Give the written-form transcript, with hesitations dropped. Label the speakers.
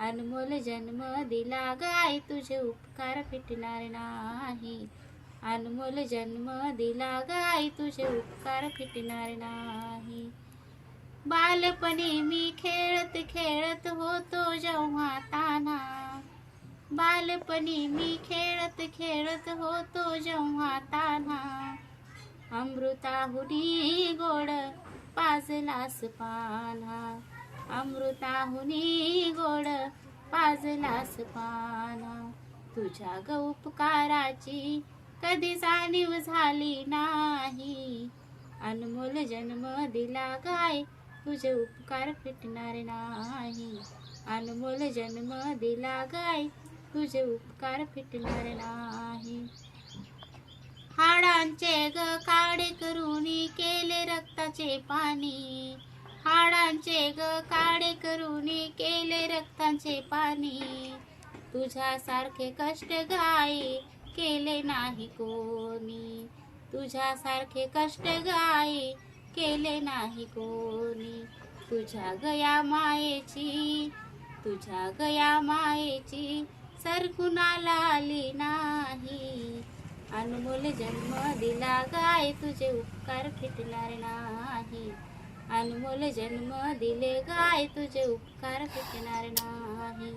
Speaker 1: अनमोल जन्म दिला गाय, तुझे उपकार फिटणार नाही. अनमोल जन्म दिला गाय, तुझे उपकार फिटणार नाही. बालपणी मी खेळत खेळत होतो जेव्हा तान्हा, बालपणी मी खेळत खेळत होतो जेव्हा तान्हा. अमृताहुनी गोड पाजलास पान्हा, अमृताहुनी गोड पाजलास पान्हा. तुझ्या ग उपकाराची कधी जाणीव झाली नाही. अनमोल जन्म दिला गाय, तुझे उपकार फिटणार नाही. अनमोल जन्म दिला गाय, तुझे उपकार फिटणार नाही. हाडांचे ग काडे करूनी केले रक्ताचे पाणी, हाडांचे ग काडे करूनी केले रक्ताचे पाणी. तुझ्यासारखे कष्ट गाय केले नाही कोणी, तुझ्यासारखे कष्ट गाय केले नाही कोणी. तुझ्या गया मायेची, तुझ्या गया मायेची सर कुणाला आली नाही. अनमोल जन्म दिला गाय, तुझे उपकार फिटणार नाही. अनमोल जन्म दिले गाय, तुझे उपकार फिटणार नाही.